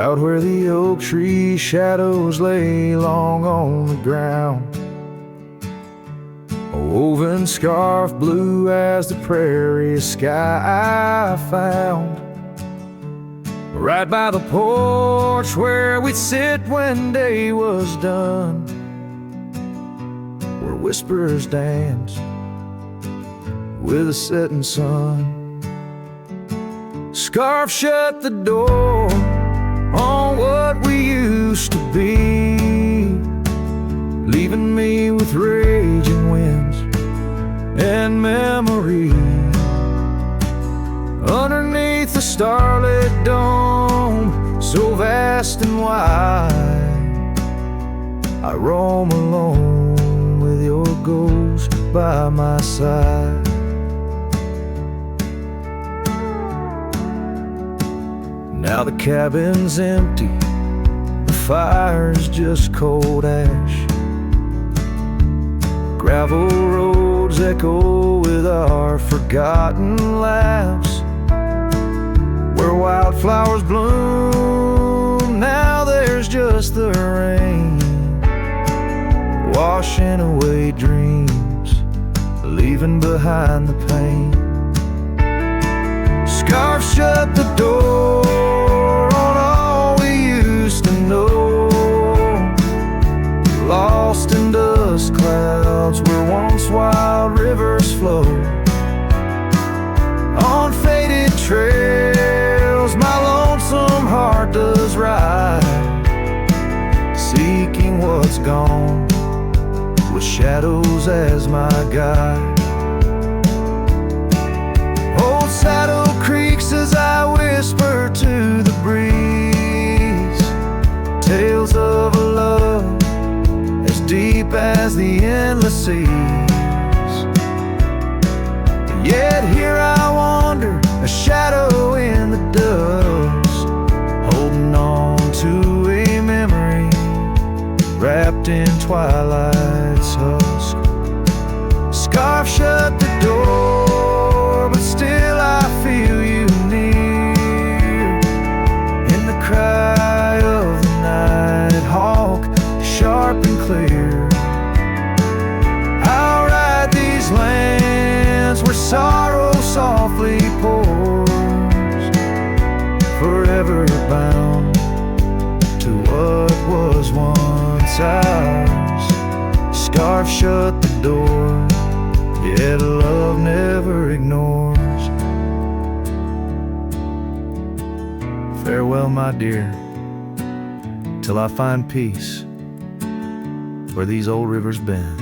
out where the oak tree shadows lay long on the ground. A woven scarf blue as the prairie sky I found. Right by the porch where we'd sit when day was done, where whispers dance with the setting sun. Scarf shut the door on what we used to be, leaving me with raging winds and memory. Underneath the starlit dome, so vast and wide, I roam alone with your ghost by my side. Now the cabin's empty, the fire's just cold ash. Gravel roads echo with our forgotten laughs. Where wildflowers bloom, now there's just the rain, washing away dreams, leaving behind the pain. Scarf shut the door on all we used to know, lost in dust clouds where once wild rivers flow. On faded trails my lonesome heart does ride, seeking what's gone with shadows as my guide. Old saddle creaks as I whisper to the breeze, tales of a love as deep as the endless seas. Yet here I wander, a shadow in the dust, holding on to a memory wrapped in twilight's husk. Scarf shut the door, but still I feel you near, in the cry of the night hawk, sharp and clear. I'll ride these lands where sorrow softly pours, forever bound to what was once ours. Scarf shut the door, yet love never ignores. Farewell, my dear, till I find peace where these old rivers bend.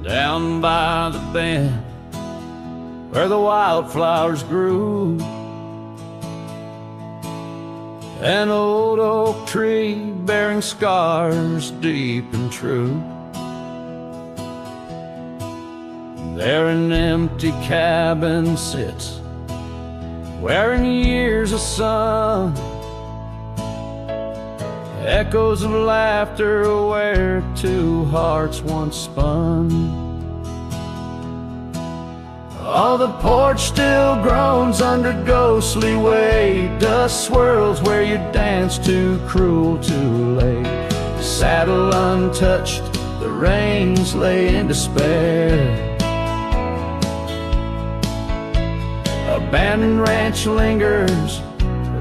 Down by the bend where the wildflowers grew, an old oak tree bearing scars deep and true. There an empty cabin sits, wearing years of sun, echoes of laughter where two hearts once spun. Oh, the porch still groans under ghostly weight, dust swirls where you danced too cruel, too late. Saddle untouched, the reins lay in despair. Abandoned ranch lingers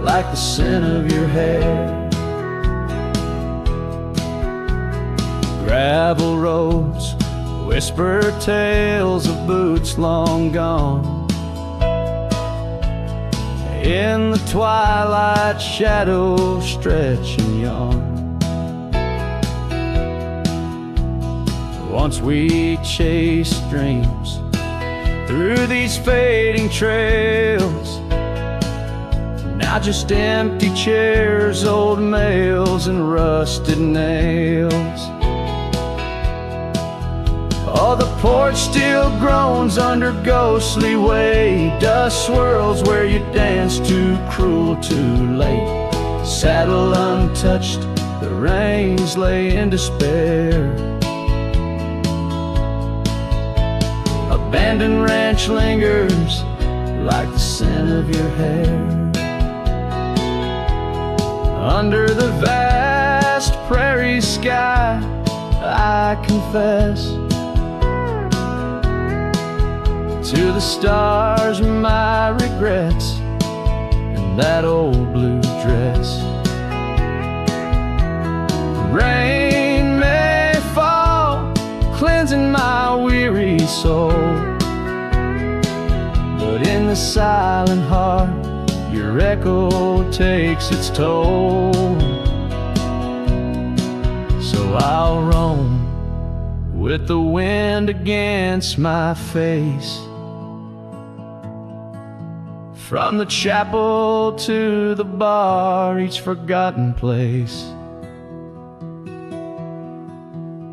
like the scent of your hair. Gravel roads whisper tales of boots long gone. In the twilight shadows stretch and yawn. Once we chased dreams through these fading trails, now just empty chairs, old mails and rusted nails. Oh, the porch still groans under ghostly way. Dust swirls where you dance too cruel, too late. Saddle untouched, the reins lay in despair. Abandoned ranch lingers like the scent of your hair. Under the vast prairie sky, I confess to the stars my regrets and that old blue dress. Rain may fall, cleansing my weary soul, but in the silent heart your echo takes its toll. So I'll roam with the wind against my face, from the chapel to the bar, each forgotten place.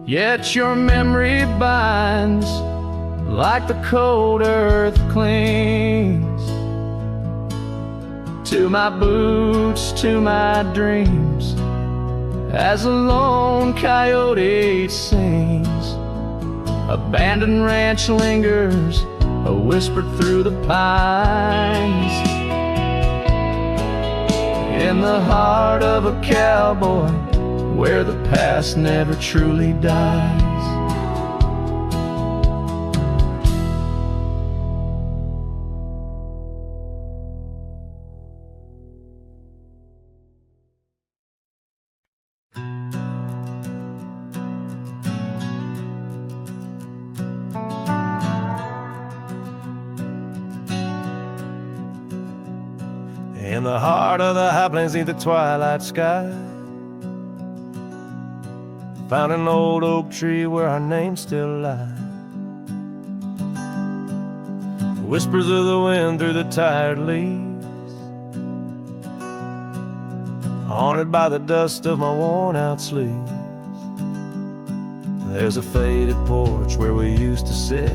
Yet your memory binds like the cold earth clings to my boots, to my dreams, as a lone coyote sings. Abandoned ranch lingers, a whisper through the pines, in the heart of a cowboy, where the past never truly dies. In the heart of the high plains, neath the twilight sky, found an old oak tree where our names still lie. Whispers of the wind through the tired leaves, haunted by the dust of my worn out sleeves. There's a faded porch where we used to sit,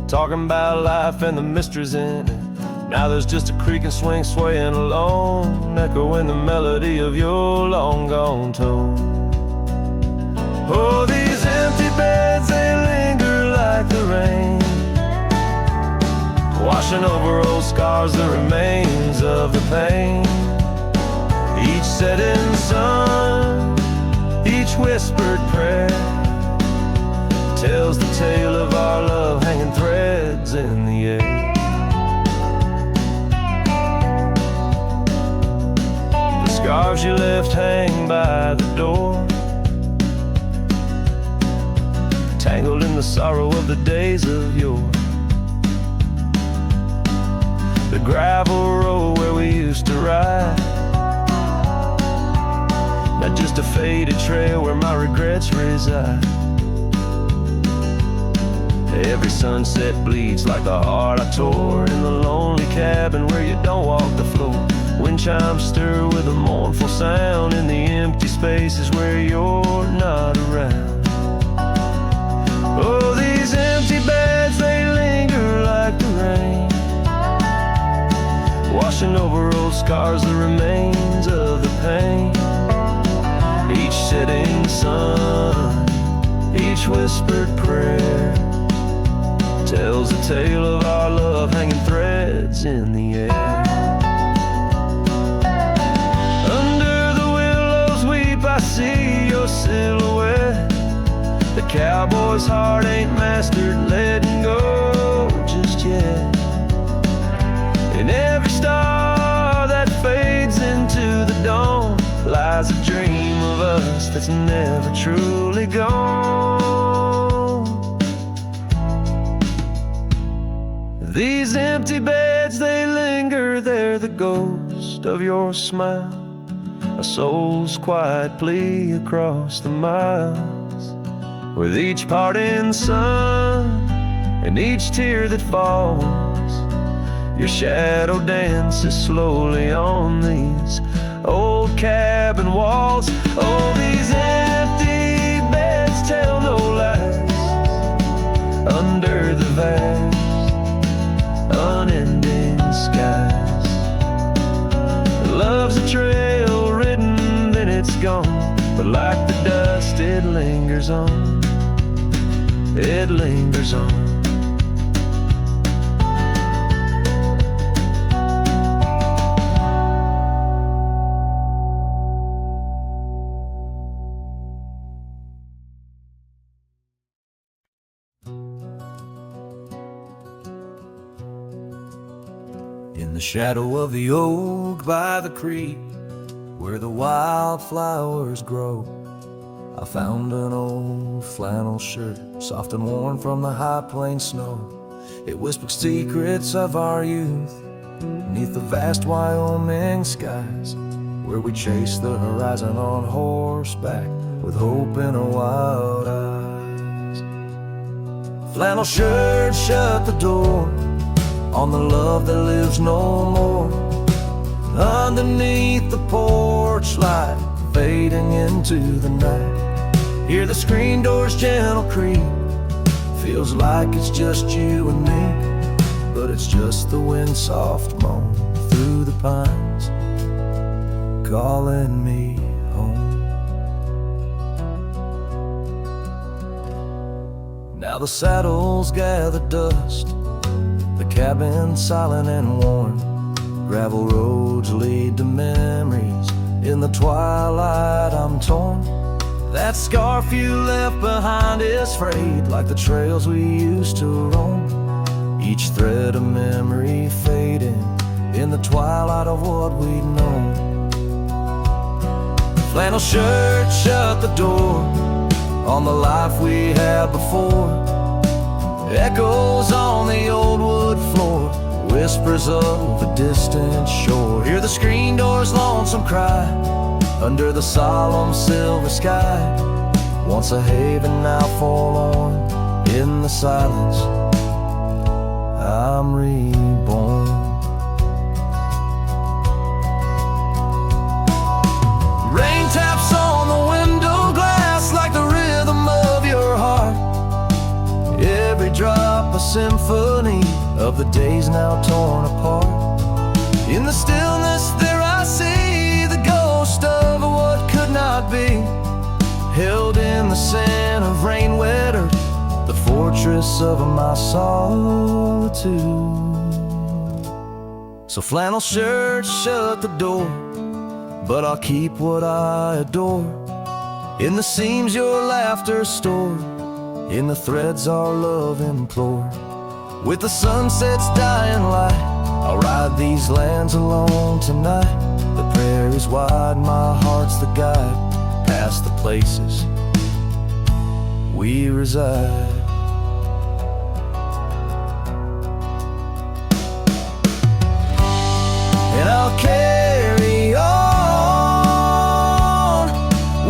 talking about life and the mysteries in it. Now there's just a creaking swing swaying alone, echoing the melody of your long gone tone. Oh, these empty beds, they linger like the rain, washing over old scars, the remains of the pain. Each setting sun, each whispered prayer, tells the tale of our love hanging threads in the air. Scarves you left hang by the door, tangled in the sorrow of the days of yore. The gravel road where we used to ride, not just a faded trail where my regrets reside. Every sunset bleeds like the heart I tore in the lonely cabin where you don't walk the floor. Wind chimes stir with a mournful sound in the empty spaces where you're not around. Oh, these empty beds, they linger like the rain, washing over old scars, the remains of the pain. Each setting sun, each whispered prayer, tells the tale of our love hanging threads in the air. I see your silhouette. The cowboy's heart ain't mastered letting go just yet. In every star that fades into the dawn lies a dream of us that's never truly gone. These empty beds, they linger, they're the ghost of your smile, a soul's quiet plea across the miles. With each parting sun and each tear that falls, your shadow dances slowly on these old cabin walls. Oh, these empty beds tell no lies vast, unending skies. Love's a trail ridden, then it's gone, but like the dust it lingers on, it lingers on. In the shadow of the oak by the creek, where the wildflowers grow, I found an old flannel shirt, soft and worn from the high plain snow. It whispered secrets of our youth, beneath the vast Wyoming skies, where we chased the horizon on horseback, with hope in our wild eyes. Flannel shirt shut the door on the love that lives no more. Underneath the porch light, fading into the night, hear the screen door's gentle creak. Feels like it's just you and me, but it's just the wind soft moan through the pines, calling me home. Now the saddles gather dust, the cabin silent and worn, gravel roads lead to memories. In the twilight I'm torn. That scarf you left behind is frayed, like the trails we used to roam. Each thread a memory fading in the twilight of what we'd known. Flannel shirt shut the door on the life we had before. Echoes on the old wood floor, whispers of a distant shore. Hear the screen door's lonesome cry under the solemn silver sky. Once a haven, now forlorn. In the silence, I'm reborn. Rain taps on the window glass like the rhythm of your heart. Every drop a symphony of the days now torn apart. In the stillness there I see the ghost of what could not be, held in the scent of rain wet earth, the fortress of my solitude. So flannel shirt shut the door, but I'll keep what I adore. In the seams your laughter stored, in the threads our love implored. With the sunset's dying light, I'll ride these lands alone tonight. The prairie's wide, my heart's the guide, past the places we reside. And I'll carry on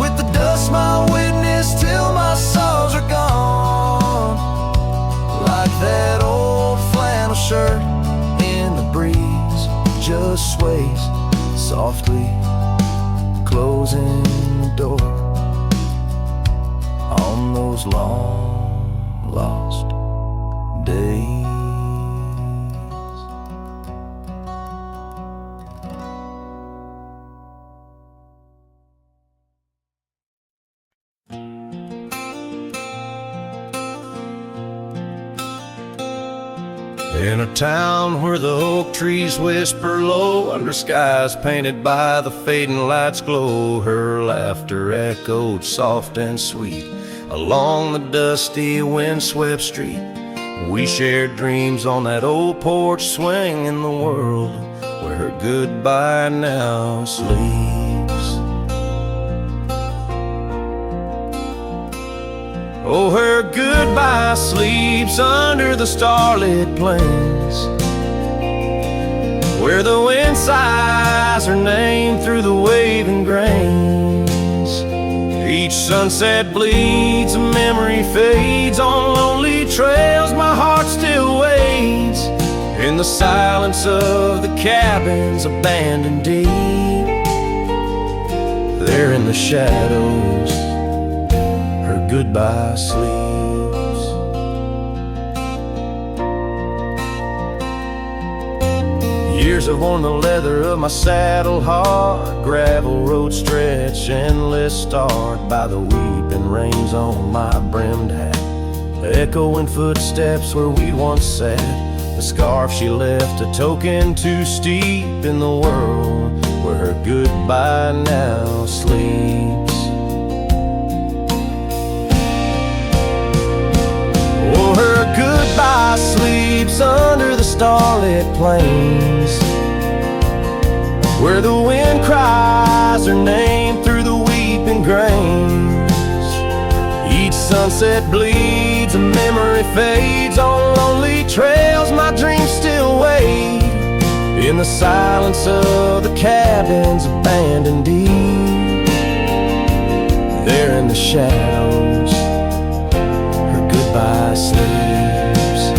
with the dust my witness till my sorrows are gone. Like that old flannel shirt in the breeze, just sways softly, closing the door on those long lost days. In a town where the oak trees whisper low, under skies painted by the fading light's glow, her laughter echoed soft and sweet along the dusty windswept street. We shared dreams on that old porch swing in the world where her goodbye now sleeps. Oh, her goodbye sleeps under the starlit plains, where the wind sighs her name through the waving grains. Each sunset bleeds, a memory fades on lonely trails. My heart still waits in the silence of the cabins abandoned deep. There in the shadows, her goodbye sleeps. have worn the leather of my saddle hard. Gravel road stretch, endless starred by the weeping rains on my brimmed hat. Echoing footsteps where we once sat. The scarf she left, a token too steep in the world where her goodbye now sleeps. Oh, her goodbye sleeps under the starlit plains, where the wind cries her name through the weeping grains. Each sunset bleeds, a memory fades on lonely trails. My dreams still wait in the silence of the cabins abandoned deep. There in the shadows, her goodbye sleeps.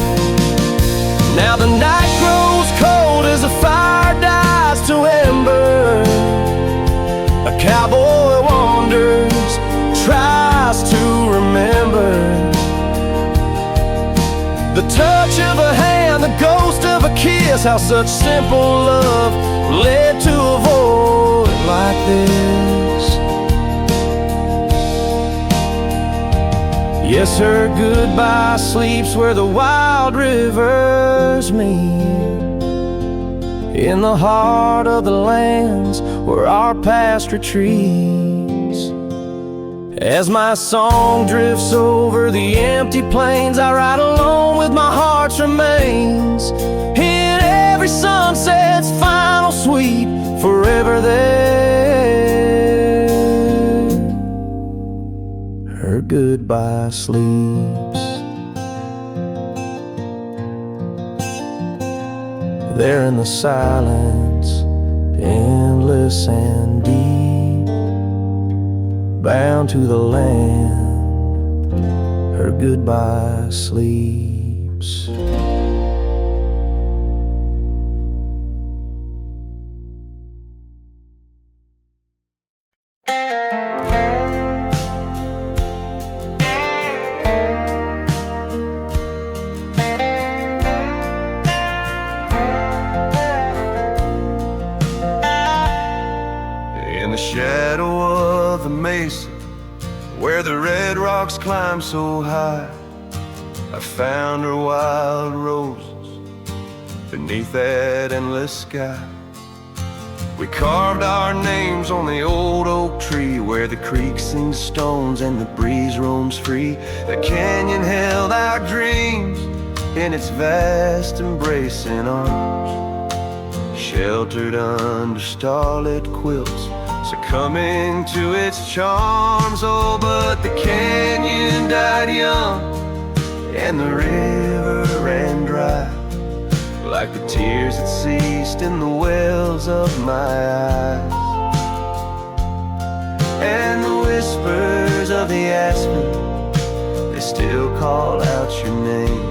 Now the night grows cold as the fire dies to ember. A cowboy wanders, tries to remember the touch of a hand, the ghost of a kiss. How such simple love led to a void like this. Yes, her goodbye sleeps where the wild rivers meet, in the heart of the lands where our past retreats. As my song drifts over the empty plains, I ride alone with my heart's remains. In every sunset's final sweep, forever there, her goodbye sleeps. There in the silence, endless and deep, bound to the land, her goodbye sleeps. In the shadow of the mesa, where the red rocks climb so high, I found her wild roses beneath that endless sky. We carved our names on the old oak tree, where the creek sings stones and the breeze roams free. The canyon held our dreams in its vast embracing arms, sheltered under starlit quilts, succumbing to its charms. Oh, but the canyon died young, and the river ran dry, like the tears that ceased in the wells of my eyes. And the whispers of the aspen, they still call out your name,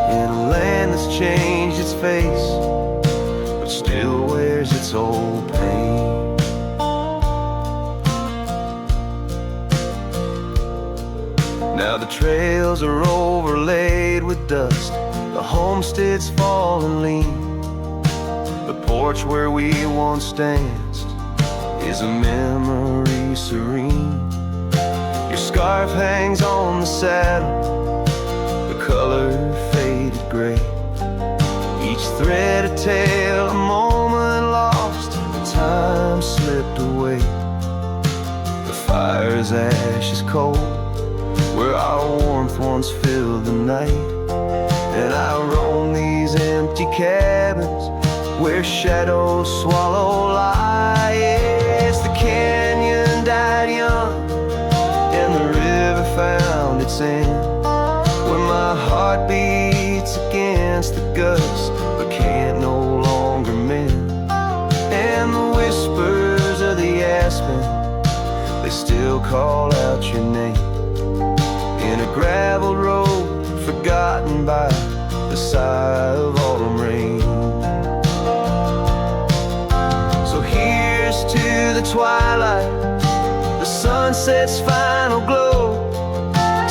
in a land that's changed its face, but still wears its old pain. Now the trails are overlaid with dust, the homestead's fallen lean. The porch where we once danced is a memory serene. Your scarf hangs on the saddle, the color faded gray, each thread a tale, a moment lost, time slipped away. The fire's ashes cold, where our warmth once filled the night, and I roam these empty cabins where shadows swallow light. Yes, the canyon died young, and the river found its end, where my heart beats against the gust, but can't no longer mend. And the whispers of the aspen, they still call out your name, in a gravel road forgotten by the sigh of autumn rain. So here's to the twilight, the sunset's final glow,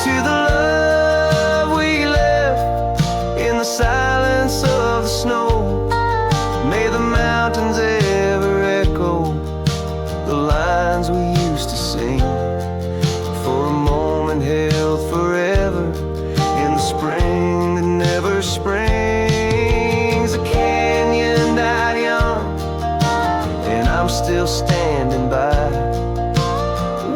to the love we left in the silence of the snow. May the the lines we used to sing. For a moment held forever in the spring that never springs. A canyon died young, and I'm still standing by,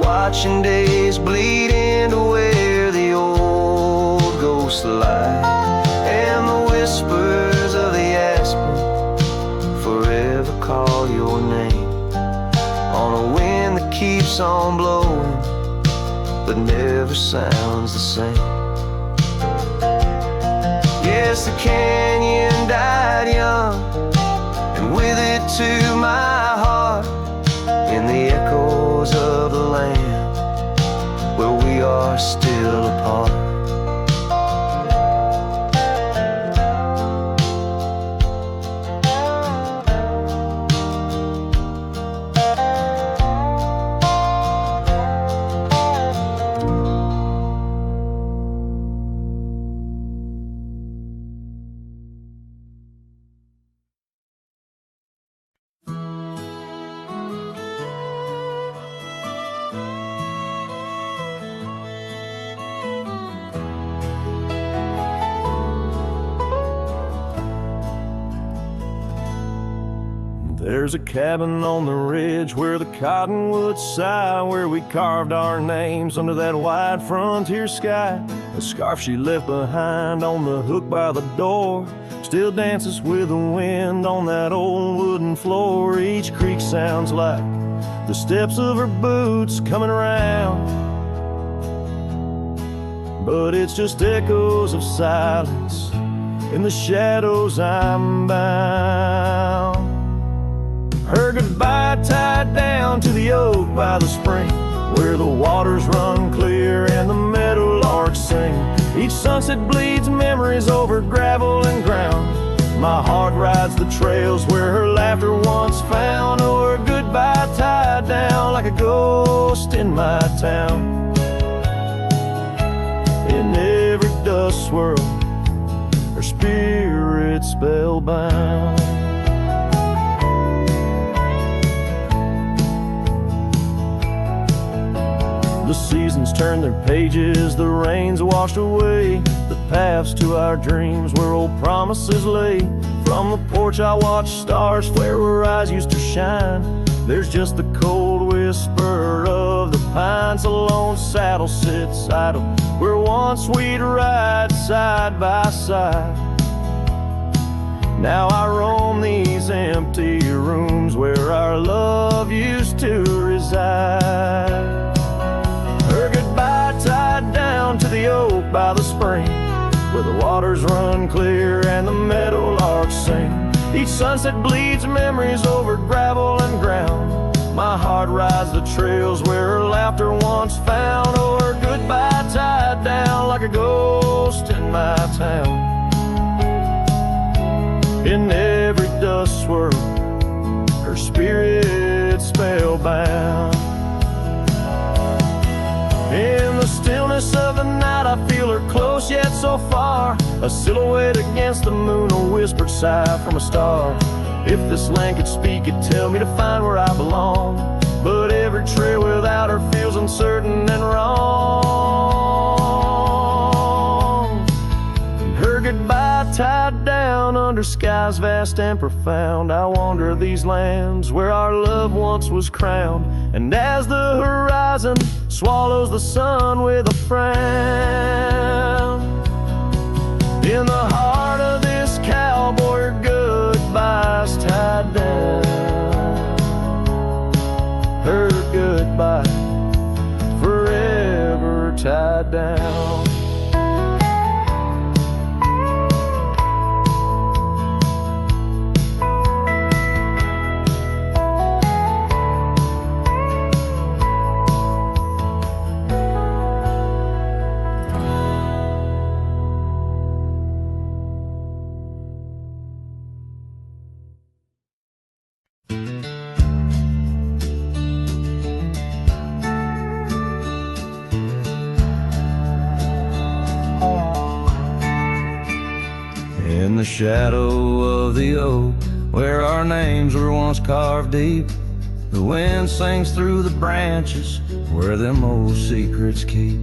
watching days bleed into where the old ghosts lie. And the whispers of the aspen forever call your name on a wind that keeps on blowing but never sounds the same. Yes, the canyon died young, and with it too my heart, in the echoes of the land where we are still apart. There's a cabin on the ridge where the cottonwoods sigh, where we carved our names under that wide frontier sky. A scarf she left behind on the hook by the door still dances with the wind on that old wooden floor. Each creak sounds like the steps of her boots coming around, but it's just echoes of silence. In the shadows I'm bound. Her goodbye tied down to the oak by the spring, where the waters run clear and the meadowlarks sing. Each sunset bleeds memories over gravel and ground. My heart rides the trails where her laughter once found. Oh, her goodbye tied down like a ghost in my town. In every dust swirl, her spirit spellbound. The seasons turn their pages, the rains washed away the paths to our dreams where old promises lay. From the porch I watch stars flare where her eyes used to shine. There's just the cold whisper of the pines. A lone saddle sits idle where once we'd ride side by side. Now I roam these empty rooms where our love used to reside. Her goodbye tied down to the oak by the spring, where the waters run clear and the meadowlarks sing. Each sunset bleeds memories over gravel and ground. My heart rides the trails where her laughter once found. Oh, her goodbye tied down like a ghost in my town. In every dust swirl, her spirit spellbound. In the stillness of the night I feel her close yet so far, a silhouette against the moon, a whispered sigh from a star. If this land could speak, it'd tell me to find where I belong, but every trail without her feels uncertain and wrong. And her goodbye tied down under skies vast and profound, I wander these lands where our love once was crowned. And as the horizon swallows the sun with a frown, in the heart of this cowboy her goodbye's tied down. Her goodbye forever tied down. In the shadow of the oak, where our names were once carved deep, The wind sings through the branches where them old secrets keep.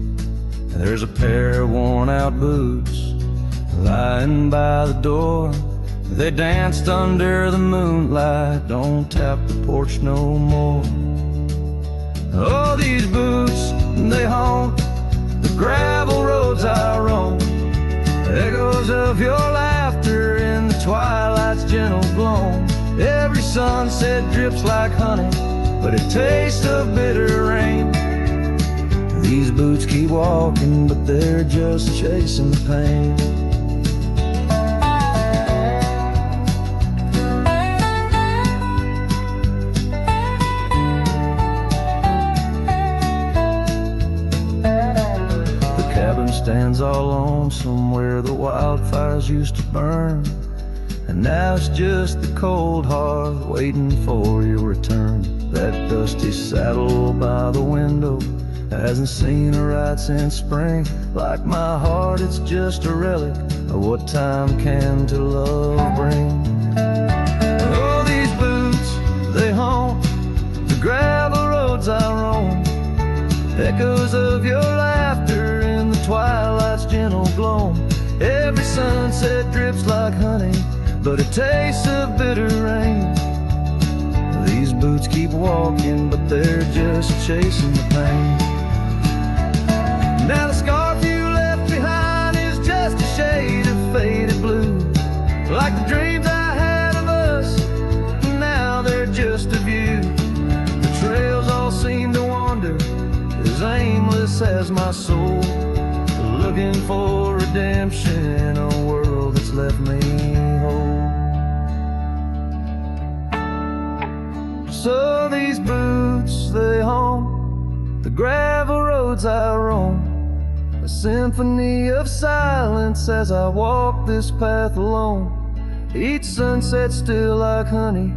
There's a pair of worn-out boots lying by the door. They danced under the moonlight, don't tap the porch no more. Oh, these boots, they haunt the gravel roads I roam. Echoes of your laughter in the twilight's gentle gloam. Every sunset drips like honey, but it tastes of bitter rain. These boots keep walking, but they're just chasing the pain. The cabin stands all lonesome where the wildfires used to burn. And now it's just the cold hearth waiting for your return. That dusty saddle by the window hasn't seen a ride since spring. Like my heart, it's just a relic of what time can to love bring. Oh, these boots, they haunt the gravel roads I roam. Echoes of your laughter in the twilight's gentle gloam. Every sunset drips like honey, but it tastes of bitter rain. These boots keep walking, but they're just chasing the pain. Now the scarf you left behind is just a shade of faded blue. Like the dreams I had of us, now they're just a view. The trails all seem to wander, as aimless as my soul, looking for redemption in a world that's left me whole. So these boots, they haunt the gravel roads I roam. A symphony of silence as I walk this path alone. Each sunset still like honey,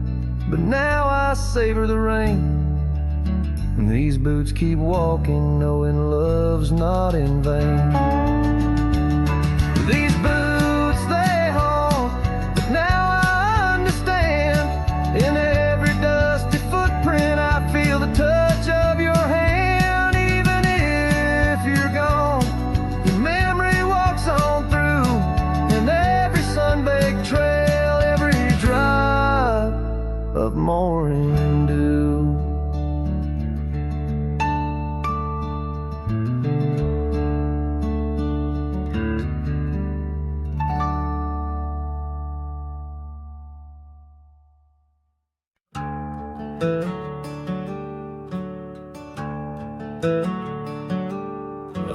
but now I savor the rain. And these boots keep walking, knowing love's not in vain. These boots, they haunt, but now I understand. In every dusty footprint I feel the touch of your hand. Even if you're gone, your memory walks on through. And every sun-baked trail, every drop of morning dew.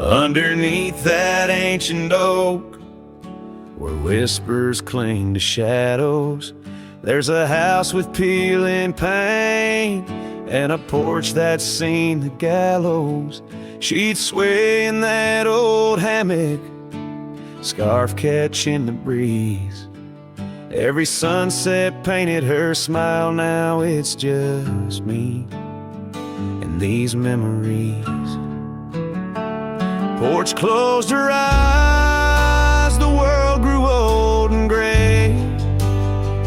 Underneath that ancient oak, where whispers cling to shadows, there's a house with peeling paint and a porch that's seen the gallows. She'd sway in that old hammock, scarf catching the breeze. Every sunset painted her smile, now it's just me and these memories. Porch closed her eyes, the world grew old and gray.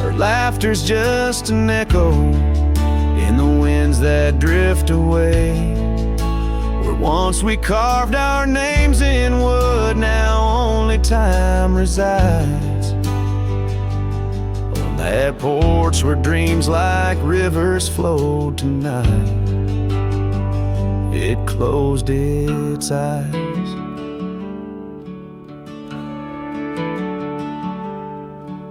Her laughter's just an echo in the winds that drift away. Where once we carved our names in wood, now only time resides. On that porch where dreams like rivers flowed tonight, it closed its eyes.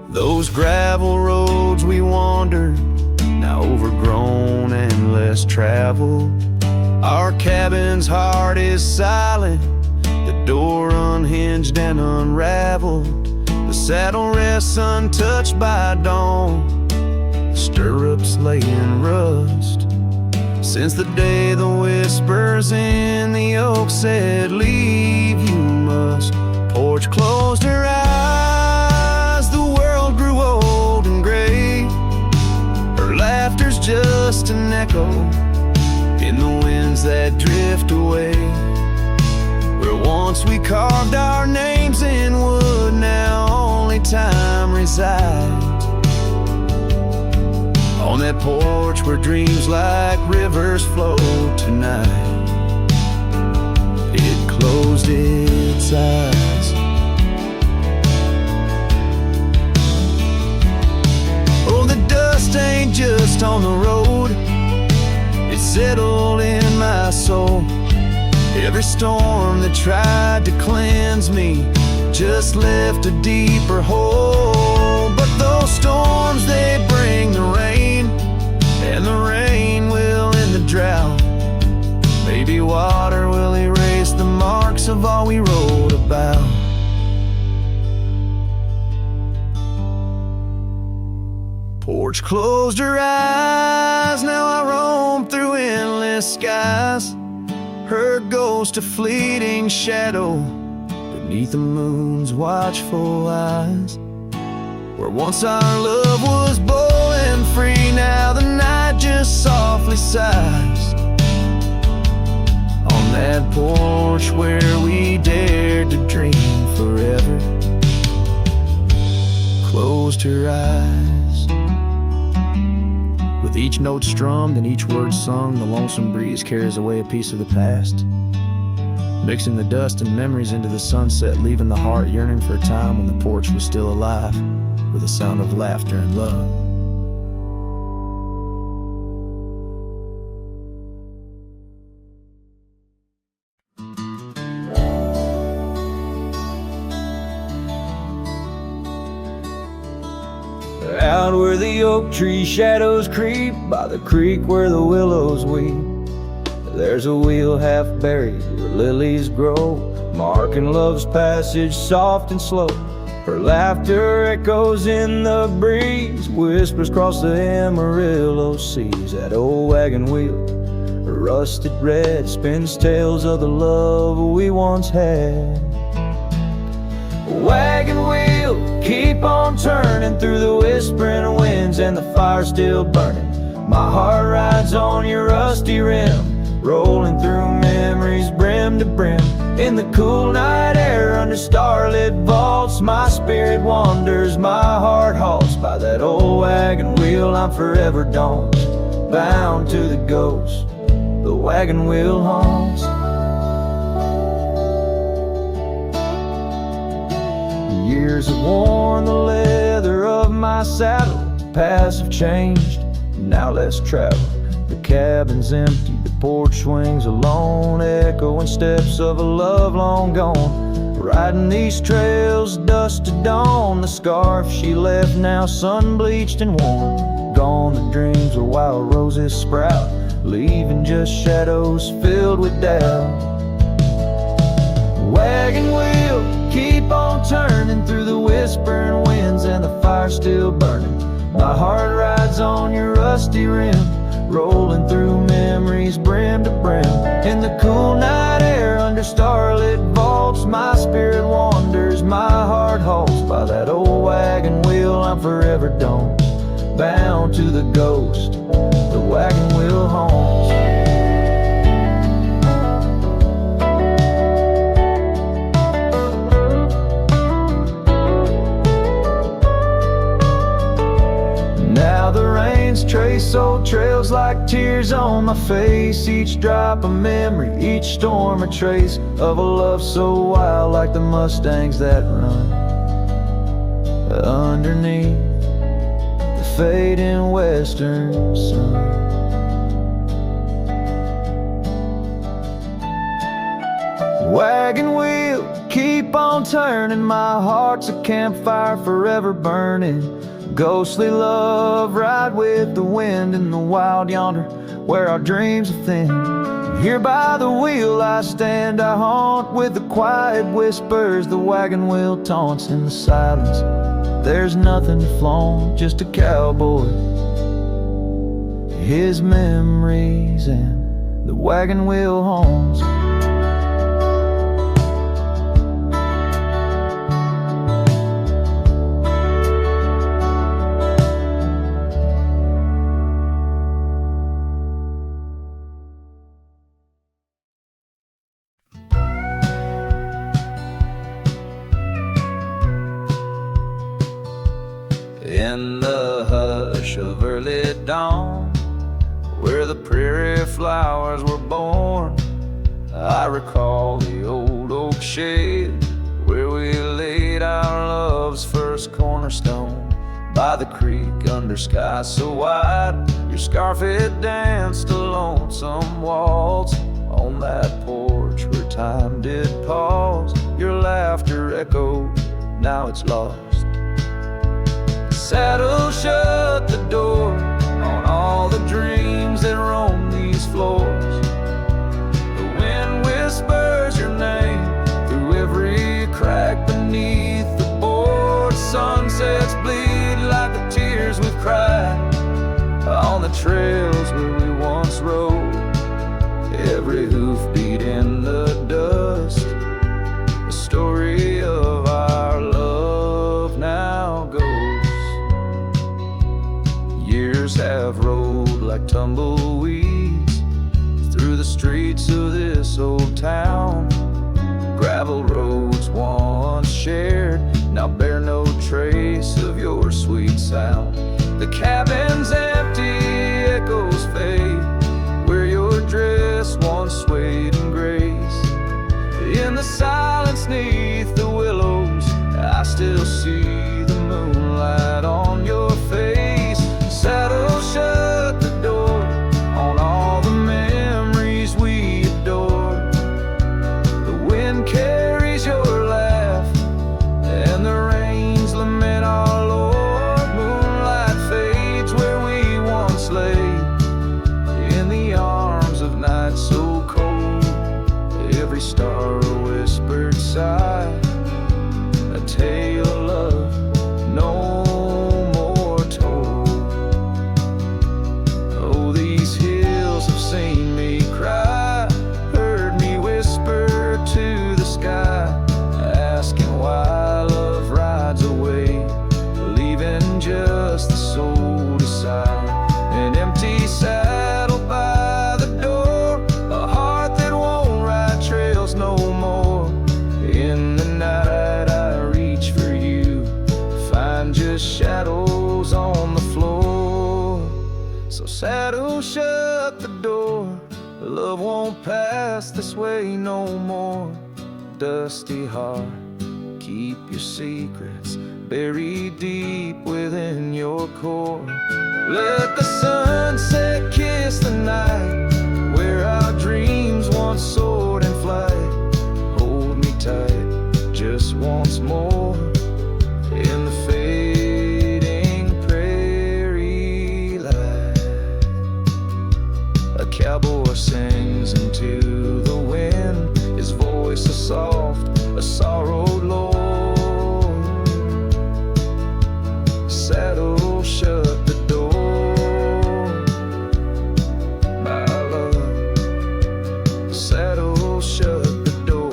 Those gravel roads we wandered, now overgrown and less traveled. Our cabin's heart is silent, the door unhinged and unraveled. The saddle rests untouched by dawn, the stirrups lay in rust. Since the day the whispers in the oak said, leave you must. Porch closed her eyes, the world grew old and gray. Her laughter's just an echo in the winds that drift away. Where once we carved our names in wood, now only time resides. On that porch where dreams like rivers flow tonight, it closed its eyes. Oh, the dust ain't just on the road, it settled in my soul. Every storm that tried to cleanse me just left a deeper hole. But those storms, they bring the rain, and the rain will end the drought. Maybe water will erase the marks of all we wrote about. Porch closed her eyes, now I roam through endless skies. Her ghost a fleeting shadow beneath the moon's watchful eyes. Where once our love was bold and free, now the night just softly sighs. On that porch where we dared to dream forever, closed her eyes. With each note strummed and each word sung, the lonesome breeze carries away a piece of the past, mixing the dust and memories into the sunset, leaving the heart yearning for a time when the porch was still alive, with a sound of laughter and love. Out where the oak tree shadows creep, by the creek where the willows weep, there's a wheel half buried where lilies grow, marking love's passage soft and slow. Her laughter echoes in the breeze, whispers across the Amarillo seas. That old wagon wheel, rusted red, spins tales of the love we once had. Wagon wheel, keep on turning through the whispering winds, and the fire still burning. My heart rides on your rusty rim, rolling through memories brim to brim. In the cool night air under starlit vaults, my spirit wanders, my heart halts. By that old wagon wheel I'm forever doomed, bound to the ghost the wagon wheel haunts. Years have worn the leather of my saddle, paths have changed, now let's travel. The cabin's empty, the porch swings alone, echoing steps of a love long gone. Riding these trails, dust to dawn, the scarf she left now sun-bleached and worn. Gone the dreams where wild roses sprout, leaving just shadows filled with doubt. Wagon wheel, keep on turning through the whispering winds, and the fire still burning. My heart rides on your rusty rim, rolling through memories brim to brim. In the cool night air under starlit vaults, my spirit wanders, my heart halts. By that old wagon wheel I'm forever doomed, bound to the ghost the wagon wheel haunts. Now the rains trace old trails like tears on my face, each drop a memory, each storm a trace of a love so wild, like the Mustangs that run underneath the fading western sun. Wagon wheel, keep on turning, my heart's a campfire forever burning. Ghostly love, ride with the wind in the wild yonder, where our dreams are thin. Here by the wheel I stand, I haunt with the quiet whispers the wagon wheel taunts. In the silence there's nothing to flaunt, just a cowboy, his memories, and the wagon wheel haunts. In the hush of early dawn, flowers were born. I recall the old oak shed where we laid our love's first cornerstone. By the creek under sky so wide, your scarf it danced a lonesome waltz. On that porch where time did pause, your laughter echoed, now it's lost. Saddle shut the door on all the dreams that roam these floors. The wind whispers your name through every crack beneath the board. Sunsets bleed like the tears we've cried on the trails where we once rode. Every hoofbeat in the dust, the story of our love now goes. Years have rolled like tumbleweeds through the streets of this old town. Gravel roads once shared now bear no trace of your sweet sound. The cabin's empty, echoes fade where your dress once swayed in grace. In the silence neath the willows, I still see the moonlight on your face. Saddle shut the door on all the memories we adore. The wind carries your laugh and the rains lament our Lord. Moonlight fades where we once lay in the arms of night so cold. Every star a whispered sigh, a tale of love no more told. Oh, these hills have seen me cry, heard me whisper to the sky, asking why love rides away, leaving just the soul to sigh. An empty saddle by the door, a heart that won't ride trails no more. In the night I reach for you, find just shadows on the floor. So saddle shut the door, love won't pass this way no more. Dusty heart, keep your secrets buried deep within your core. Let the sunset kiss the night where our dreams once soared in flight. Hold me tight just once more in the fading prairie light. A cowboy sings into the wind, his voice a soft, a sorrowed lord. Saddle shut the door, my love. Saddle shut the door.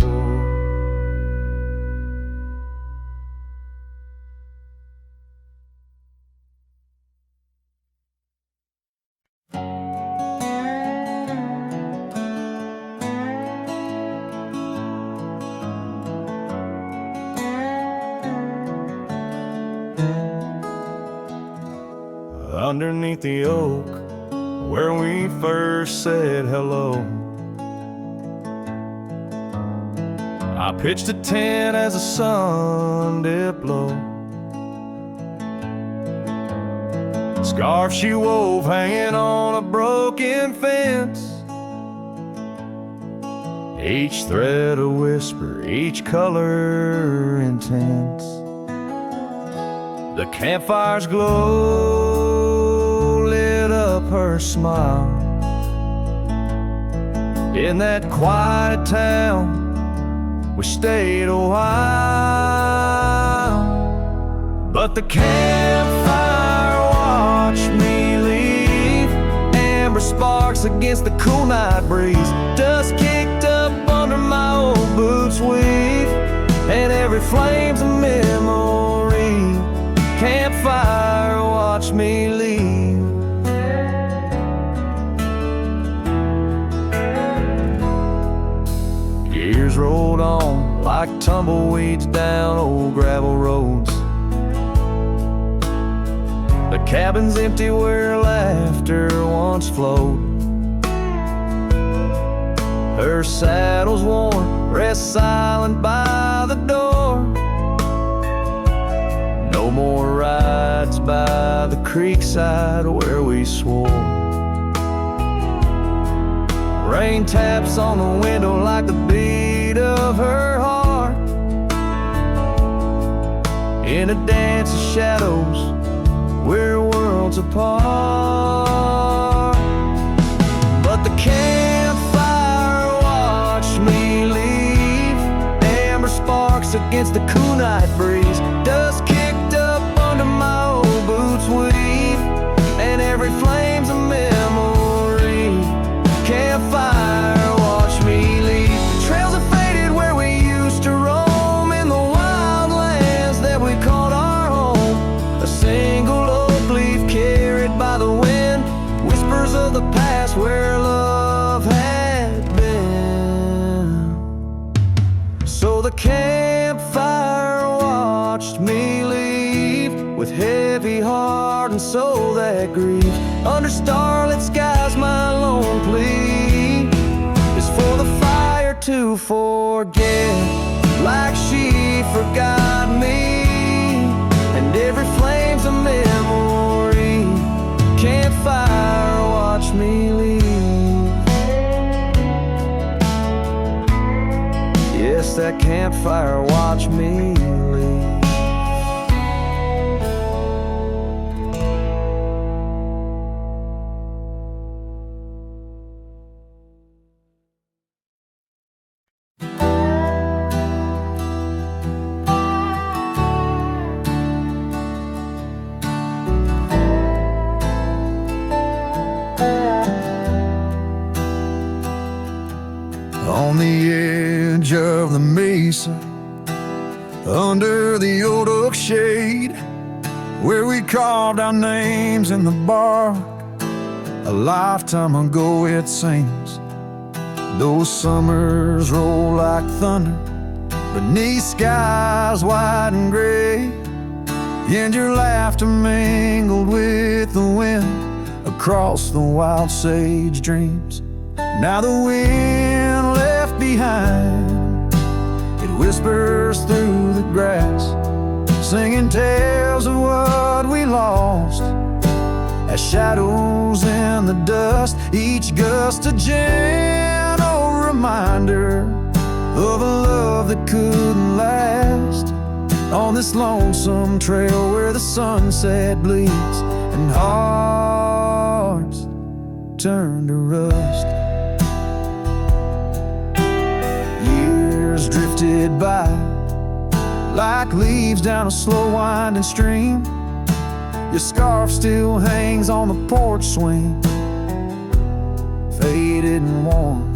Underneath the oak where we first said hello, I pitched a tent as the sun dipped low. Scarf she wove hanging on a broken fence, each thread a whisper, each color intense. The campfire's glow lit up her smile. In that quiet town we stayed a while, but the campfire watched me leave. Amber sparks against the cool night breeze, dust kicked up under my old boots weave, and every flame's a memory. Campfire watched me leave. Years rolled on like tumbleweeds down old gravel roads. The cabin's empty where laughter once flowed. Her saddle's worn, rests silent by the door. No more rides by the creekside where we swore. Rain taps on the window like the beat of her heart, in a dance of shadows, we're worlds apart. But the campfire watched me leave, amber sparks against the cool night breeze. Dust kicked up under my old boots weave, and every flame's a memory. Campfire watched me leave. Trails have faded where we used to roam, in the wild lands that we called our home. A single oak leaf carried by the wind, whispers of the past where love had been. So the campfire watched me leave, with heavy heart and soul that grieves. Under starlit skies my lone plea is for the fire to forget, like she forgot me. And every flame's a memory. Campfire watch me leave. Yes, that campfire watch me leave. On the edge of the mesa, under the old oak shade, where we carved our names in the bark, a lifetime ago it seems. Those summers roll like thunder beneath skies white and gray, and your laughter mingled with the wind across the wild sage dreams. Now the wind left behind, it whispers through the grass, singing tales of what we lost, as shadows in the dust, each gust a gentle reminder of a love that couldn't last. On this lonesome trail where the sunset bleeds and hearts turn to rust. Years drifted by like leaves down a slow winding stream. Your scarf still hangs on the porch swing, faded and worn.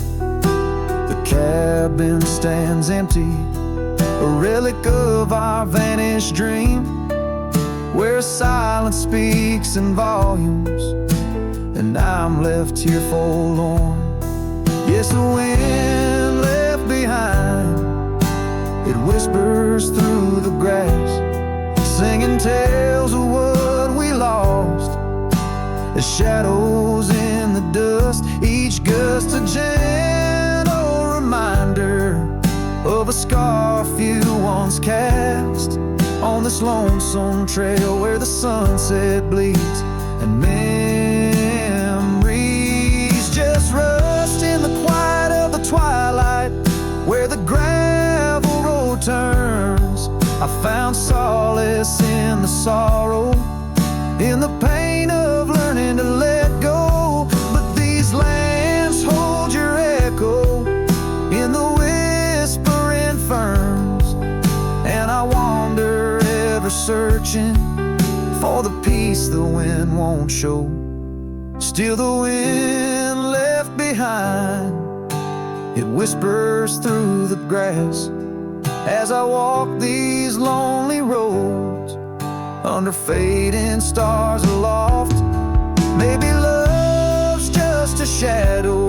The cabin stands empty, a relic of our vanished dream, where silence speaks in volumes, and I'm left here forlorn. Yes, the wind left behind, it whispers through the grass, singing tales of what we lost, as shadows in the dust, each gust a gentle reminder of a scarf you once cast on this lonesome trail where the sunset bleeds and memories just rust in the quiet of the twilight, where the gravel road turns. I found solace in the sorrow, in the pain of learning to let go. But these lands hold your echo in the whispering ferns, and I wander ever searching for the peace the wind won't show. Still the wind left behind, it whispers through the grass as I walk these lonely roads under fading stars aloft. Maybe love's just a shadow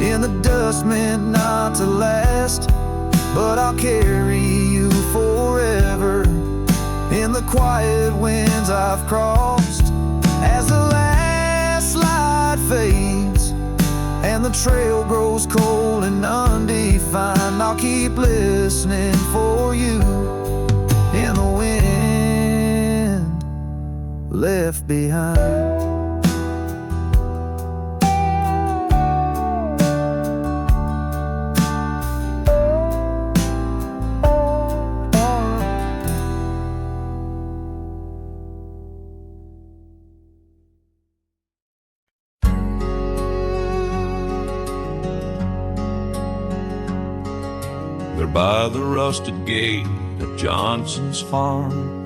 in the dust meant not to last, but I'll carry you forever in the quiet winds I've crossed. As the last light fades and and the trail grows cold and undefined, I'll keep listening for you in the wind left behind. They're by the rusted gate of Johnson's farm,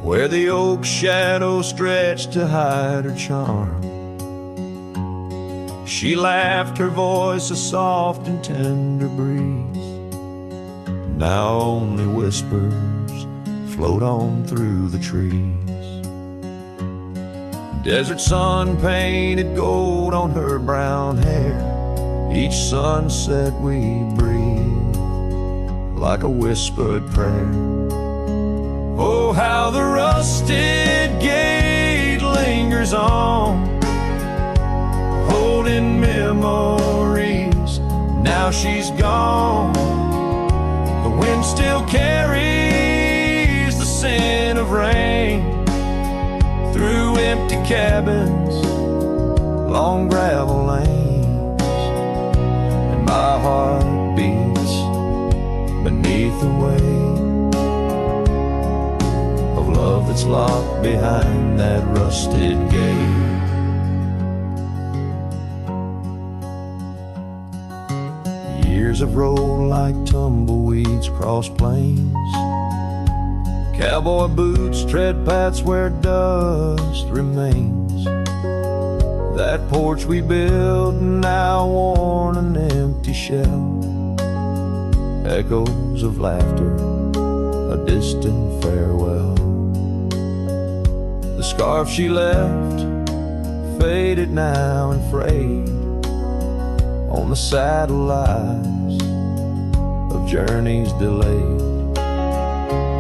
where the oak shadows stretch to hide her charm. She laughed, her voice a soft and tender breeze. Now only whispers float on through the trees. Desert sun painted gold on her brown hair. Each sunset we breathe like a whispered prayer. Oh, how the rusted gate lingers on, holding memories. Now she's gone. The wind still carries the scent of rain through empty cabins, long gravel lanes. My heart beats beneath the weight of love that's locked behind that rusted gate. Years have rolled like tumbleweeds across plains. Cowboy boots tread paths where dust remains. That porch we built, now worn an empty shell. Echoes of laughter, a distant farewell. The scarf she left, faded now and frayed on the saddle lives of journeys delayed.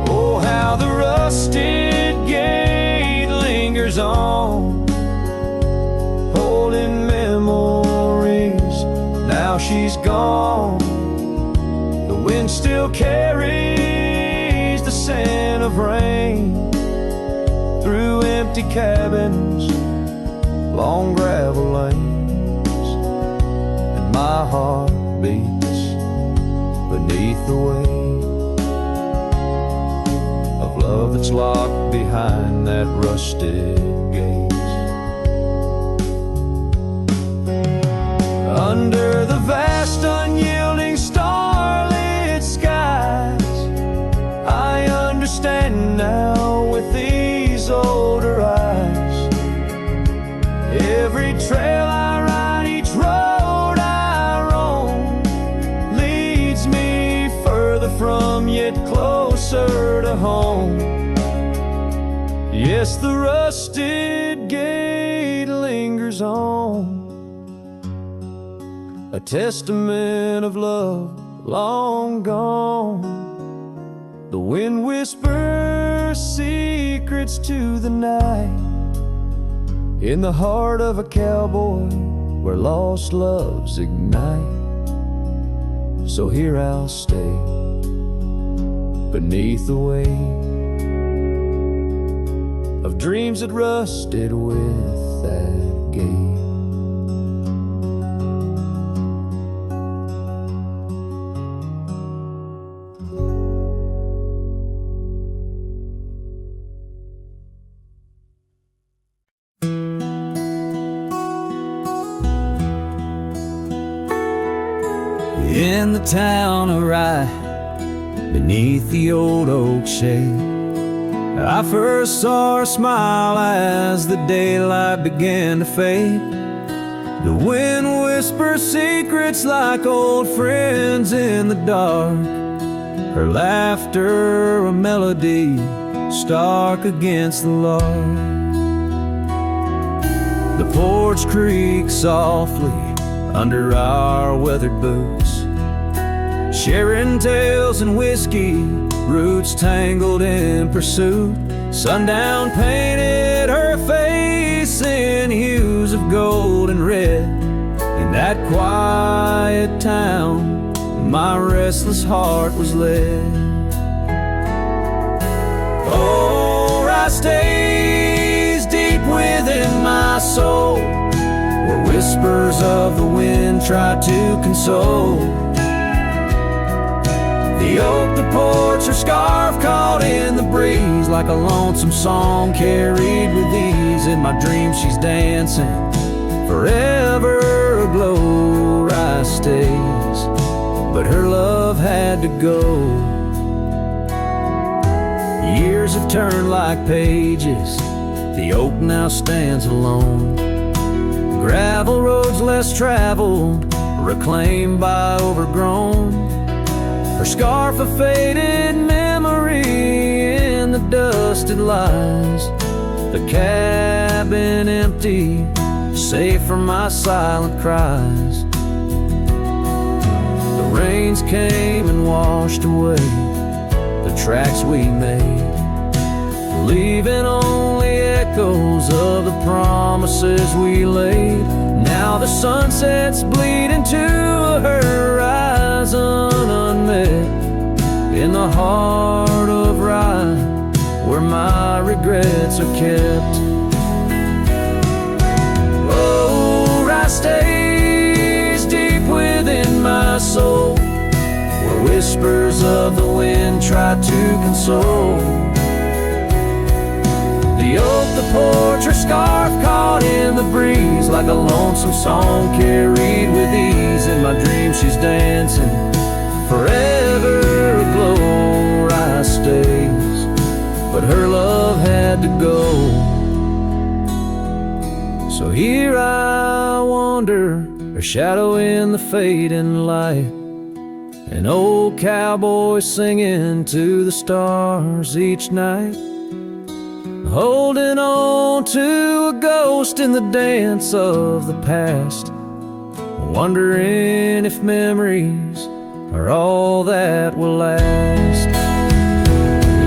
Oh, how the rusted gate lingers on, holding memories. Now she's gone. The wind still carries the scent of rain through empty cabins, long gravel lanes. And my heart beats beneath the weight of love that's locked behind that rusted gate. Under the vast unyielding starlit skies, I understand now with these older eyes. Every trail I ride, each road I roam, leads me further from yet closer to home. Yes, the rusted gate lingers on, a testament of love long gone. The wind whispers secrets to the night, in the heart of a cowboy where lost loves ignite. So here I'll stay beneath the weight of dreams that rusted with that gate. In the town of Rye, beneath the old oak shade, I first saw her smile as the daylight began to fade. The wind whispers secrets like old friends in the dark, her laughter a melody stark against the lark. The porch creaks softly under our weathered boots, sharing tales and whiskey, roots tangled in pursuit. Sundown painted her face in hues of gold and red, that quiet town my restless heart was led. Oh, I stays deep within my soul, where whispers of the wind try to console. The oak, the porch, her scarf caught in the breeze, like a lonesome song carried with ease. In my dreams she's dancing, forever aglow. Rice stays, but her love had to go. Years have turned like pages, the oak now stands alone. Gravel roads less traveled, reclaimed by overgrown. Her scarf a faded memory, in the dust it lies. The cabin empty, safe from my silent cries. The rains came and washed away the tracks we made, leaving only echoes of the promises we laid. Now the sunsets bleed into a horizon unmet, in the heart of Ryan, where my regrets are kept. Oh, Rye stays deep within my soul, where whispers of the wind try to console. The oak, the porch, her scarf caught in the breeze, like a lonesome song carried with ease. In my dreams she's dancing, forever aglow. Rye stays, but her love had to go. So here I wander, a shadow in the fading light, an old cowboy singing to the stars each night, holding on to a ghost in the dance of the past, wondering if memories are all that will last.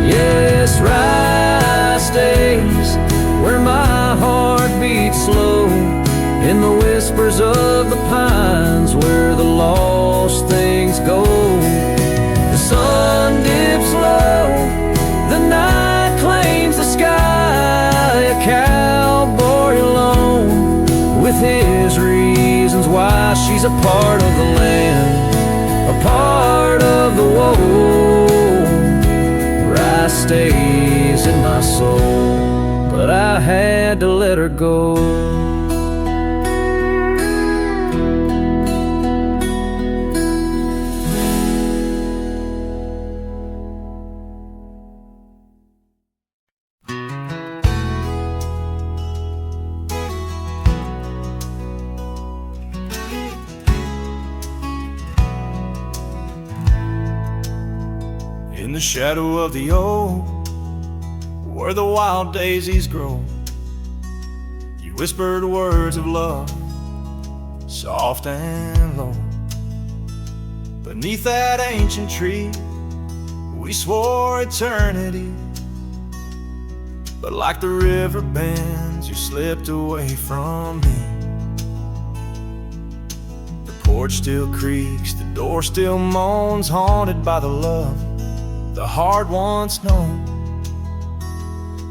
Yes, Rye stays, where my heart beats slow, in the whispers of the pines, where the lost things go. The sun dips low, the night claims the sky, a cowboy alone, with his reasons why. She's a part of the land, a part of the woe. Rye stays in my soul, but I had to let her go. In the shadow of the oak, where the wild daisies grow, you whispered words of love, soft and low. Beneath that ancient tree, we swore eternity, but like the river bends, you slipped away from me. The porch still creaks, the door still moans, haunted by the love the heart once known.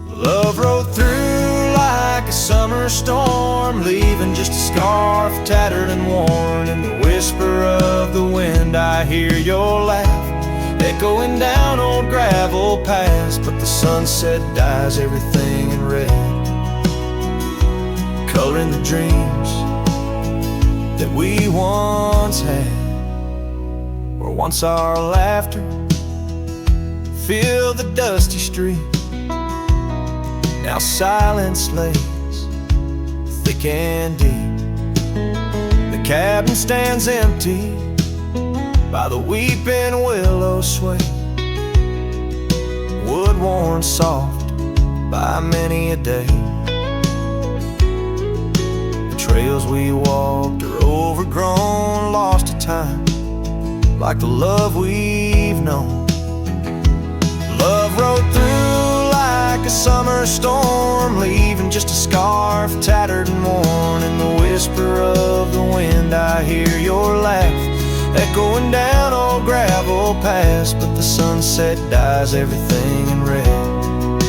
Love rode through like a summer storm, leaving just a scarf tattered and worn. In the whisper of the wind I hear your laugh, echoing down old gravel paths. But the sunset dyes everything in red, coloring the dreams that we once had, where once our laughter filled the dusty street. Now silence lays thick and deep. The cabin stands empty by the weeping willow sway, wood worn soft by many a day. The trails we walked are overgrown, lost to time, like the love we've known. Love rode through like like a summer storm, leaving just a scarf tattered and worn. In the whisper of the wind I hear your laugh echoing down old gravel paths. But the sunset dyes everything in red,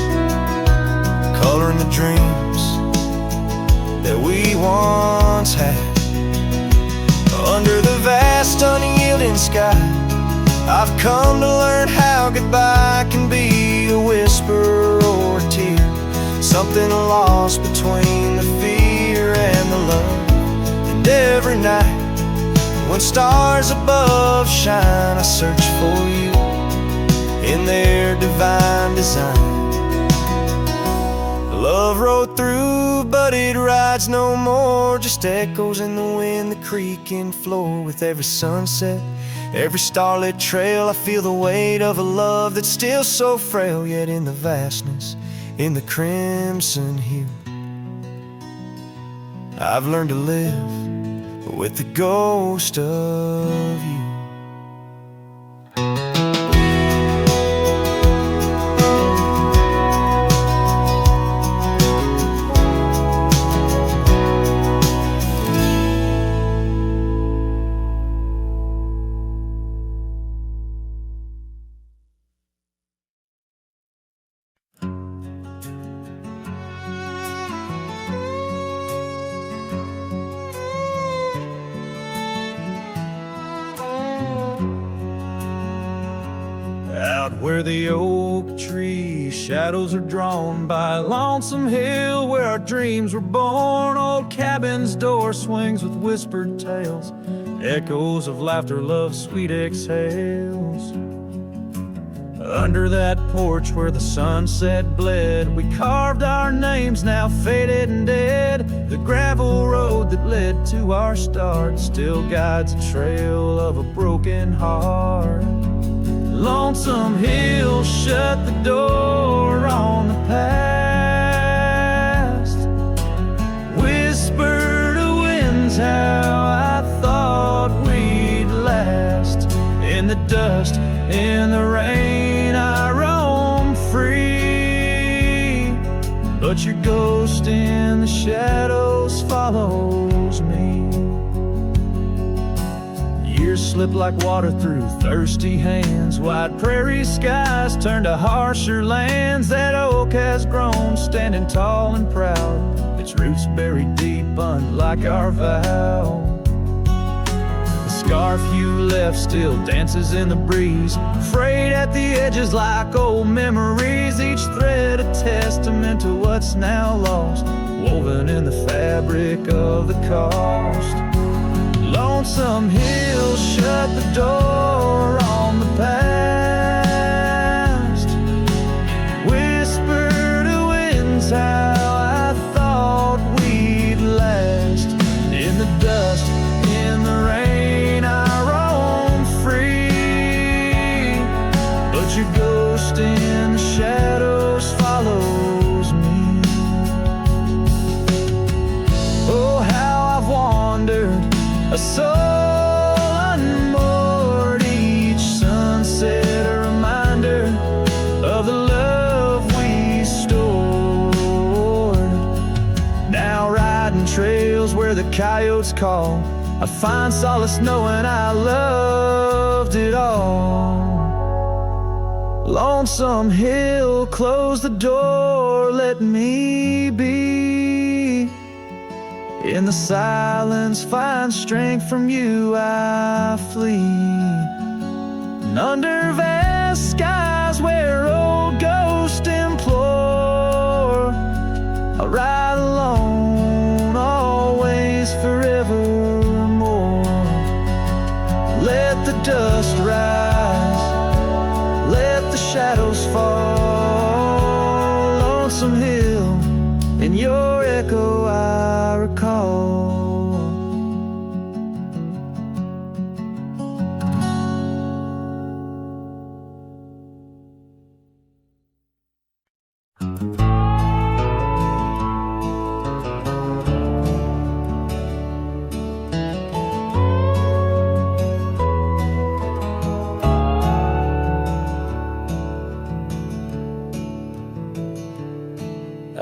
coloring the dreams that we once had. Under the vast unyielding sky, I've come to learn how goodbye can be a whisper or a tear, something lost between the fear and the love. And every night when stars above shine, I search for you in their divine design. Love rode through, but it rides no more, just echoes in the wind, the creaking floor. With every sunset, every starlit trail, I feel the weight of a love that's still so frail. Yet in the vastness, in the crimson hue, I've learned to live with the ghost of you. Where the oak tree shadows are drawn by a lonesome hill where our dreams were born, old cabin's door swings with whispered tales, echoes of laughter, love's sweet exhales. Under that porch where the sunset bled, we carved our names, now faded and dead. The gravel road that led to our start still guides a trail of a broken heart. Lonesome Hill shut the door on the past, whisper to winds how I thought we'd last. In the dust, in the rain, I roam free, but your ghost in the shadows follows me. Years slip like water through thirsty hands, wide prairie skies turn to harsher lands. That oak has grown, standing tall and proud, its roots buried deep unlike our vow. The scarf you left still dances in the breeze, frayed at the edges like old memories, each thread a testament to what's now lost, woven in the fabric of the cost. Lonesome Hill shut the door on the past, whisper to winds how I thought we'd last. In the dust, in the rain, I roam free, but your ghost in the shadows follows me. Oh, how I've wandered, a soul unmoored, each sunset a reminder of the love we stored. Now riding trails where the coyotes call, I find solace knowing I loved it all. Lonesome Hill, close the door, let me be. In the silence, find strength from you, I flee. And under vast skies where old ghosts implore, I'll ride alone, always, forevermore. Let the dust rise, let the shadows fall. Lonesome Hill, in your echo I recall.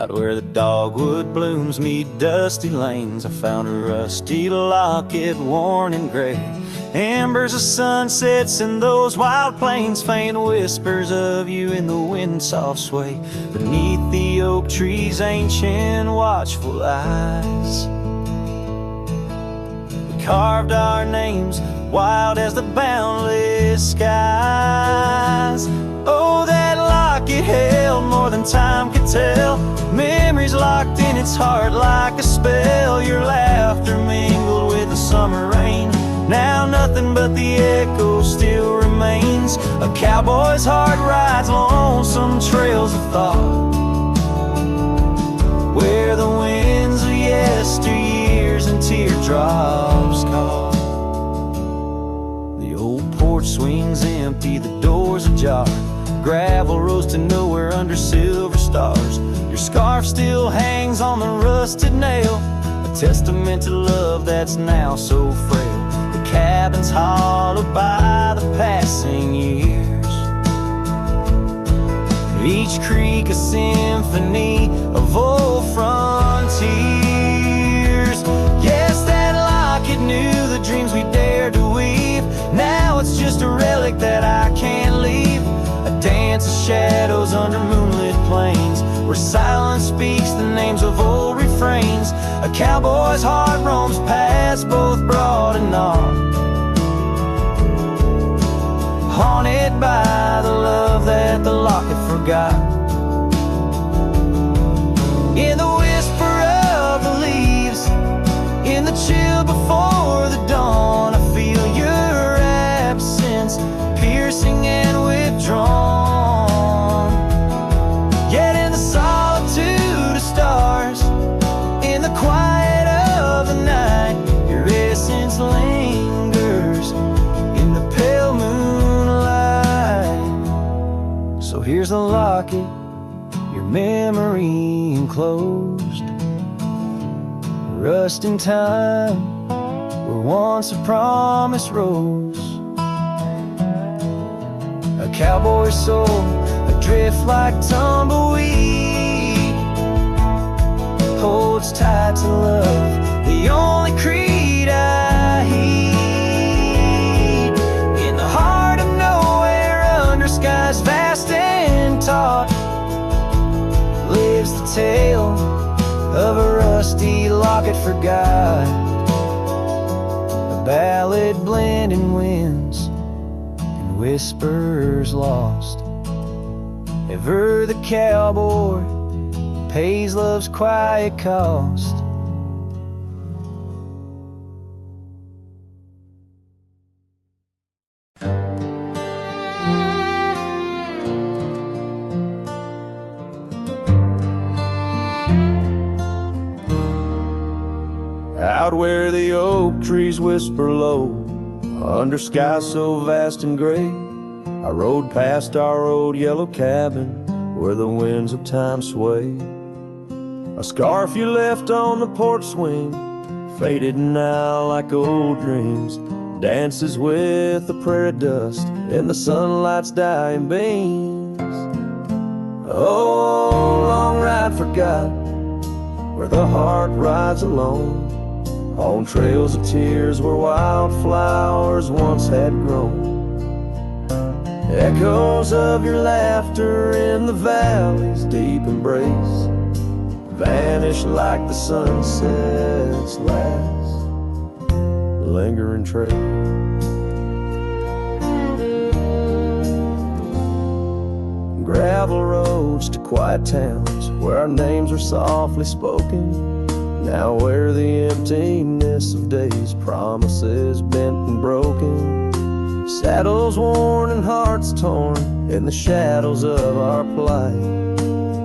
Out where the dogwood blooms meet dusty lanes, I found a rusty locket worn and gray. Embers of sunsets in those wild plains, faint whispers of you in the wind's soft sway. Beneath the oak tree's ancient watchful eyes, we carved our names wild as the boundless skies. Oh, that locket held more than time could tell, memories locked in its heart like a spell. Your laughter mingled with the summer rain, now nothing but the echo still remains. A cowboy's heart rides lonesome trails of thought, where the winds of yesteryears and teardrops caught. The old porch swings empty, the doors ajar, gravel rose to nowhere under silver stars. Your scarf still hangs on the rusted nail, a testament to love that's now so frail. The cabin's hollowed by the passing years, each creek a symphony of old frontiers. Yes, that locket knew the dreams we dared to weave, now it's just a relic that I can't leave. A dance of shadows under moonlit plains, where silence speaks the names of old refrains. A cowboy's heart roams past both broad and narrow, haunted by the love that the locket forgot. In the whisper of the leaves, in the chill before the dawn, I feel your absence, piercing and withdrawn. Yet in the solitude of stars, in the quiet of the night, your essence lingers in the pale moonlight. So here's a locket, your memory enclosed, rust in time where once a promise rose. A cowboy's soul adrift like tumbleweed, holds tight to love, the only creed I heed. In the heart of nowhere, under skies vast and taut, lives the tale of a rusty locket forgot, a ballad blending winds and whispers lost. Ever the cowboy pays love's quiet cost. Out where the oak trees whisper low, under skies so vast and gray, I rode past our old yellow cabin where the winds of time sway. A scarf you left on the porch swing, faded now like old dreams, dances with the prairie dust in the sunlight's dying beams. Oh, long ride forgot, where the heart rides alone, on trails of tears where wildflowers once had grown. Echoes of your laughter in the valley's deep embrace vanish like the sunset's last lingering trace. Gravel roads to quiet towns where our names are softly spoken, now where the emptiness of days, promises bent and broken. Saddles worn and hearts torn in the shadows of our plight.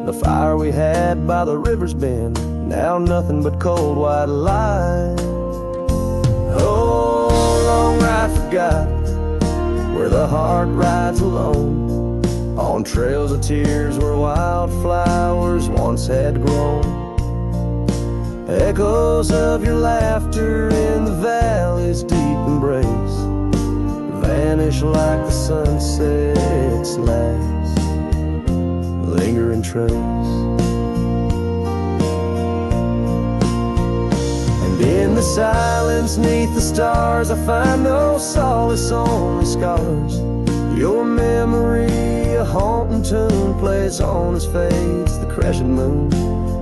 The fire we had by the river's bend, now nothing but cold white light. Oh, long ride forgot, where the heart rides alone, on trails of tears where wildflowers once had grown. Echoes of your laughter in the valley's deep embrace vanish like the sunset's last lingering trace. In the silence neath the stars, I find no solace, only scars. Your memory, a haunting tune, plays on as fades the crescent moon.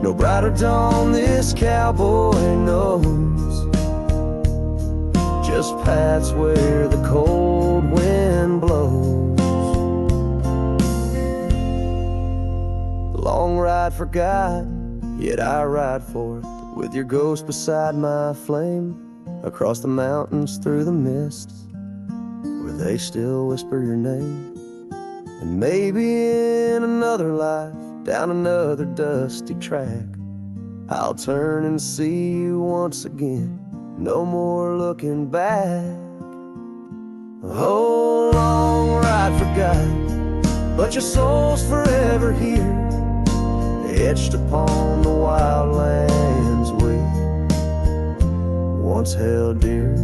No brighter dawn this cowboy knows, just paths where the cold wind blows. The long ride forgot, yet I ride forth with your ghost beside my flame, across the mountains through the mists where they still whisper your name. And maybe in another life, down another dusty track, I'll turn and see you once again, no more looking back. A whole long ride forgot, but your soul's forever here, etched upon the wild lands we once held dear.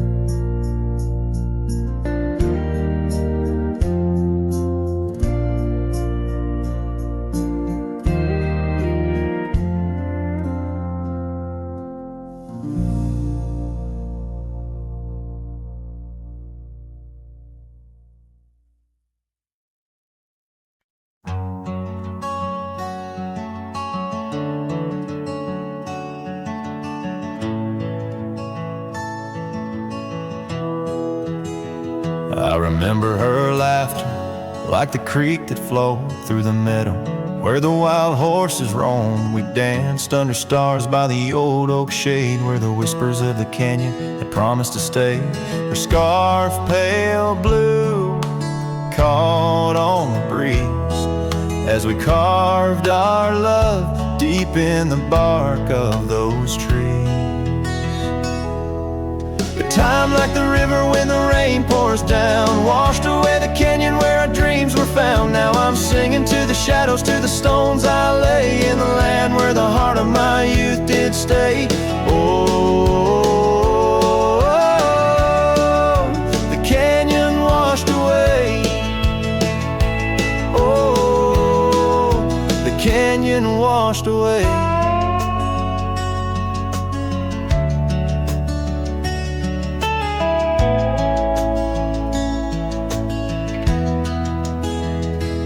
I remember her laughter like the creek that flowed through the meadow where the wild horses roamed. We danced under stars by the old oak shade where the whispers of the canyon had promised to stay. Her scarf pale blue caught on the breeze as we carved our love deep in the bark of those trees. Time like the river when the rain pours down, washed away the canyon where our dreams were found. Now I'm singing to the shadows, to the stones I lay in the land where the heart of my youth did stay. Oh, the canyon washed away. Oh, the canyon washed away.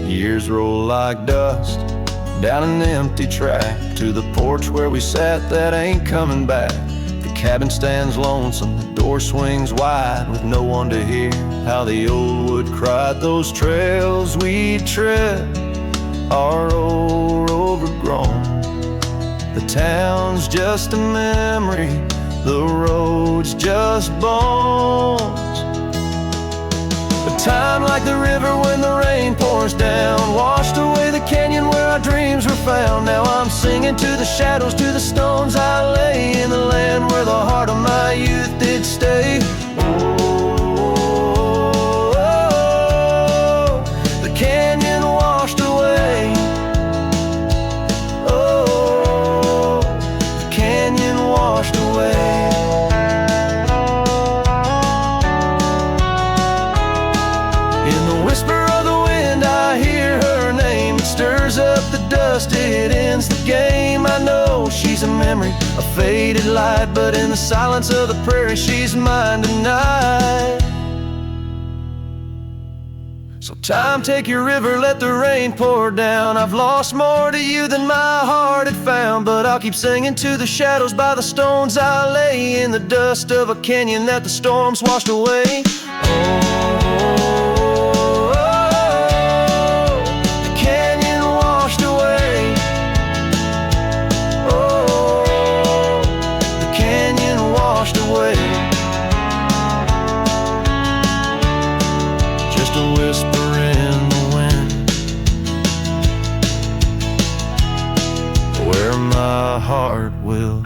Years roll like dust down an empty track to the porch where we sat that ain't coming back. The cabin stands lonesome, the door swings wide with no one to hear how the old wood cried. Those trails we tread are old, overgrown. The town's just a memory, the road's just bones. Time like the river when the rain pours down, washed away the canyon where our dreams were found. Now I'm singing to the shadows, to the stones I lay in the land where the heart of my youth did stay. Oh, the canyon washed away. Oh, the canyon washed away. Stirs up the dust, it ends the game. I know she's a memory, a faded light, but in the silence of the prairie, she's mine tonight. So time, take your river, let the rain pour down. I've lost more to you than my heart had found, but I'll keep singing to the shadows by the stones I lay in the dust of a canyon that the storms washed away. Just a whisper in the wind, where my heart will